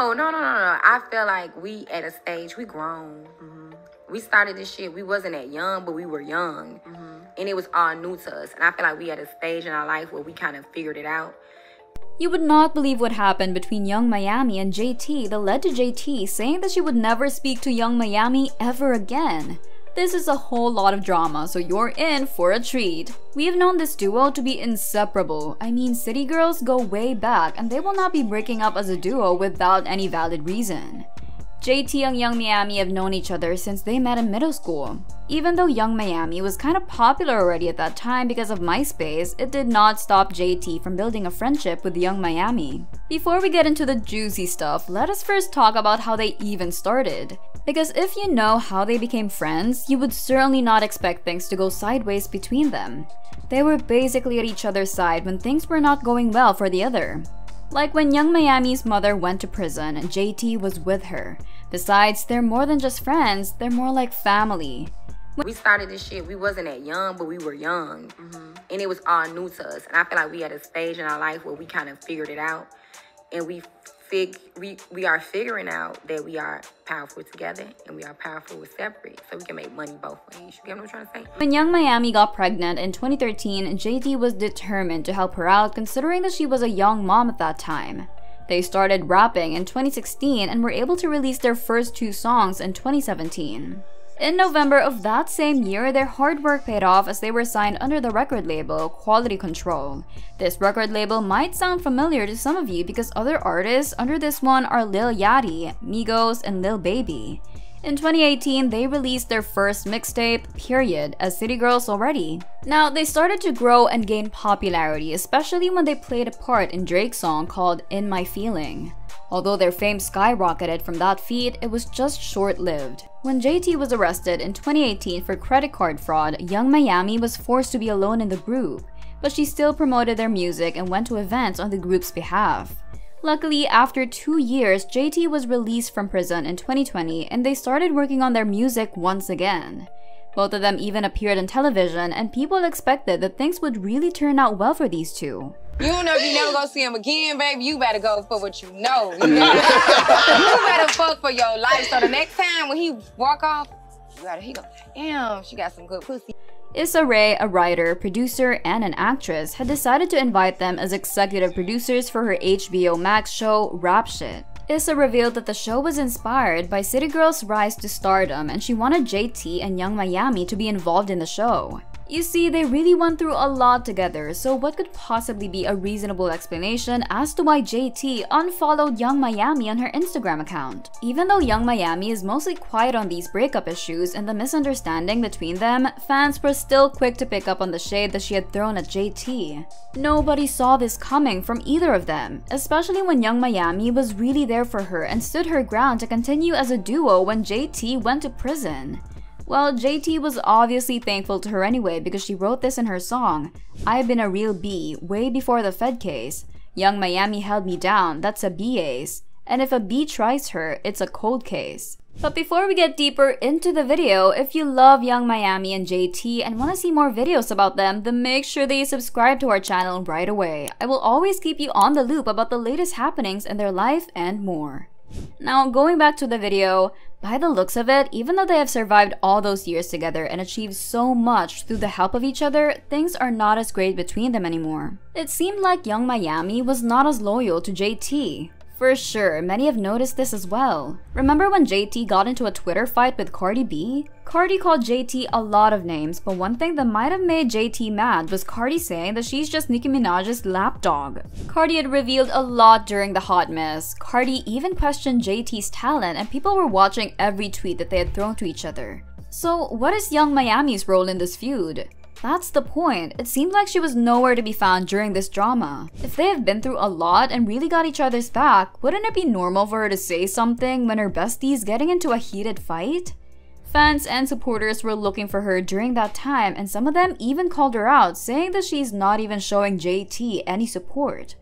No. I feel like we at a stage, we grown. We started this shit, we wasn't that young, but we were young. And it was all new to us. And I feel like we at a stage in our life where we kind of figured it out. You would not believe what happened between Young Miami and JT that led to JT saying that she would never speak to Young Miami ever again. This is a whole lot of drama, so you're in for a treat. We have known this duo to be inseparable. I mean, City Girls go way back and they will not be breaking up as a duo without any valid reason. JT and Young Miami have known each other since they met in middle school. Even though Young Miami was kind of popular already at that time because of Myspace, it did not stop JT from building a friendship with Young Miami. Before we get into the juicy stuff, let us first talk about how they even started. Because if you know how they became friends, you would certainly not expect things to go sideways between them. They were basically at each other's side when things were not going well for the other. Like when Young Miami's mother went to prison and JT was with her. Besides, they're more than just friends, they're more like family. We started this shit, we wasn't that young, but we were young. And it was all new to us. And I feel like we at a stage in our life where we kind of figured it out. And we are figuring out that we are powerful together and we are powerful with separate. So we can make money both ways. You get what I'm trying to say? When Young Miami got pregnant in 2013, JT was determined to help her out considering that she was a young mom at that time. They started rapping in 2016 and were able to release their first 2 songs in 2017. In November of that same year, their hard work paid off as they were signed under the record label Quality Control. This record label might sound familiar to some of you because other artists under this one are Lil Yachty, Migos, and Lil Baby. In 2018, they released their first mixtape, Period, as City Girls already. Now, they started to grow and gain popularity, especially when they played a part in Drake's song called In My Feeling. Although their fame skyrocketed from that feat, it was just short-lived. When JT was arrested in 2018 for credit card fraud, Young Miami was forced to be alone in the group, but she still promoted their music and went to events on the group's behalf. Luckily, after 2 years, JT was released from prison in 2020 and they started working on their music once again. Both of them even appeared on television and people expected that things would really turn out well for these two. You don't know if you never go see him again, baby. You better go for what you know. You better fuck for your life. So the next time when he walk off, he go, damn, she got some good pussy. Issa Rae, a writer, producer, and an actress, had decided to invite them as executive producers for her HBO Max show, Rap Shit. Issa revealed that the show was inspired by City Girls' rise to stardom and she wanted JT and Young Miami to be involved in the show. You see, they really went through a lot together, so what could possibly be a reasonable explanation as to why JT unfollowed Young Miami on her Instagram account? Even though Young Miami is mostly quiet on these breakup issues and the misunderstanding between them, fans were still quick to pick up on the shade that she had thrown at JT. Nobody saw this coming from either of them, especially when Young Miami was really there for her and stood her ground to continue as a duo when JT went to prison. Well, JT was obviously thankful to her anyway because she wrote this in her song, I've Been a Real B, way before the Fed case. Young Miami held me down, that's a B ace. And if a B tries her, it's a cold case. But before we get deeper into the video, if you love Young Miami and JT and want to see more videos about them, then make sure that you subscribe to our channel right away. I will always keep you on the loop about the latest happenings in their life and more. Now, going back to the video, by the looks of it, even though they have survived all those years together and achieved so much through the help of each other, things are not as great between them anymore. It seemed like Young Miami was not as loyal to JT. For sure, many have noticed this as well. Remember when JT got into a Twitter fight with Cardi B? Cardi called JT a lot of names, but one thing that might have made JT mad was Cardi saying that she's just Nicki Minaj's lapdog. Cardi had revealed a lot during the hot mess. Cardi even questioned JT's talent and people were watching every tweet that they had thrown to each other. So what is Young Miami's role in this feud? That's the point. It seemed like she was nowhere to be found during this drama. If they have been through a lot and really got each other's back, wouldn't it be normal for her to say something when her bestie's getting into a heated fight? Fans and supporters were looking for her during that time and some of them even called her out, saying that she's not even showing JT any support.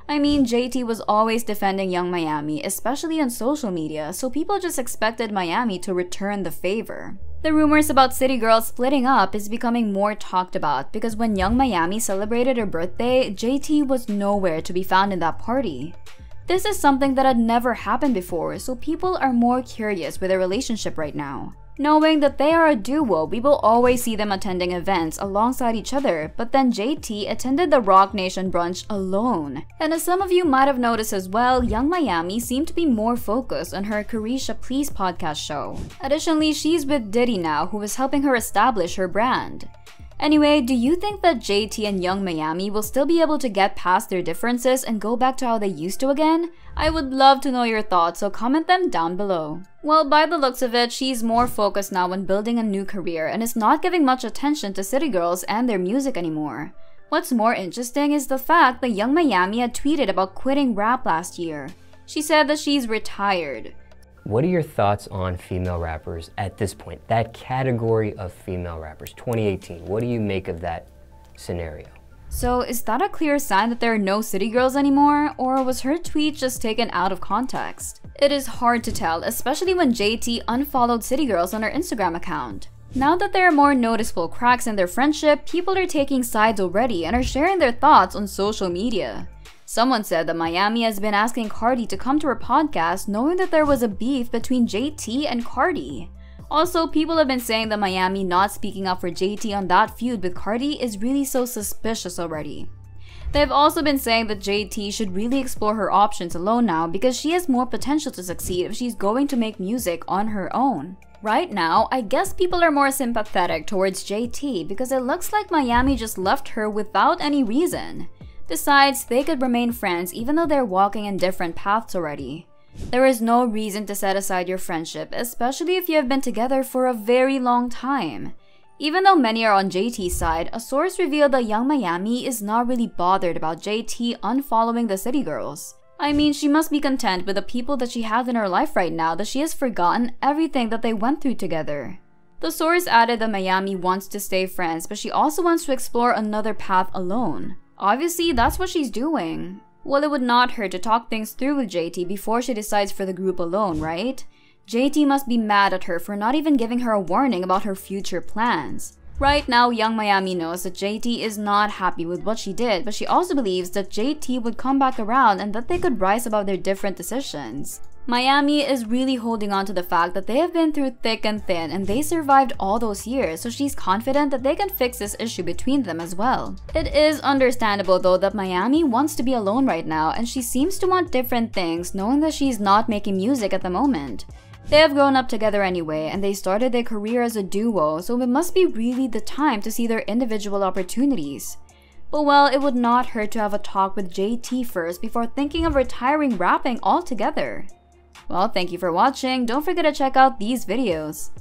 I mean, JT was always defending Young Miami, especially on social media, so people just expected Miami to return the favor. The rumors about City Girls splitting up is becoming more talked about because when Young Miami celebrated her birthday, JT was nowhere to be found in that party. This is something that had never happened before, so people are more curious with their relationship right now. Knowing that they are a duo, we will always see them attending events alongside each other, but then JT attended the Rock Nation brunch alone. And as some of you might have noticed as well, Young Miami seemed to be more focused on her Carisha Please podcast show. Additionally, she's with Diddy now, who is helping her establish her brand. Anyway, do you think that JT and Young Miami will still be able to get past their differences and go back to how they used to again? I would love to know your thoughts, so comment them down below. Well, by the looks of it, she's more focused now on building a new career and is not giving much attention to city girls and their music anymore. What's more interesting is the fact that Young Miami had tweeted about quitting rap last year. She said that she's retired. What are your thoughts on female rappers at this point? That category of female rappers, 2018. What do you make of that scenario? So is that a clear sign that there are no city girls anymore, or was her tweet just taken out of context? It is hard to tell, especially when JT unfollowed city girls on her Instagram account. Now that there are more noticeable cracks in their friendship, people are taking sides already and are sharing their thoughts on social media. Someone said that Miami has been asking Cardi to come to her podcast knowing that there was a beef between JT and Cardi. Also, people have been saying that Miami not speaking up for JT on that feud with Cardi is really so suspicious already. They've also been saying that JT should really explore her options alone now because she has more potential to succeed if she's going to make music on her own. Right now, I guess people are more sympathetic towards JT because it looks like Miami just left her without any reason. Besides, they could remain friends even though they're walking in different paths already. There is no reason to set aside your friendship, especially if you have been together for a very long time. Even though many are on JT's side, a source revealed that Young Miami is not really bothered about JT unfollowing the city girls. I mean, she must be content with the people that she has in her life right now that she has forgotten everything that they went through together. The source added that Miami wants to stay friends, but she also wants to explore another path alone. Obviously, that's what she's doing. Well, it would not hurt to talk things through with JT before she decides for the group alone, right? JT must be mad at her for not even giving her a warning about her future plans. Right now, Young Miami knows that JT is not happy with what she did, but she also believes that JT would come back around and that they could rise above their different decisions. Miami is really holding on to the fact that they have been through thick and thin and they survived all those years, so she's confident that they can fix this issue between them as well. It is understandable though that Miami wants to be alone right now and she seems to want different things knowing that she's not making music at the moment. They have grown up together anyway and they started their career as a duo, so it must be really the time to see their individual opportunities. But well, it would not hurt to have a talk with JT first before thinking of retiring rapping altogether. Well, thank you for watching. Don't forget to check out these videos.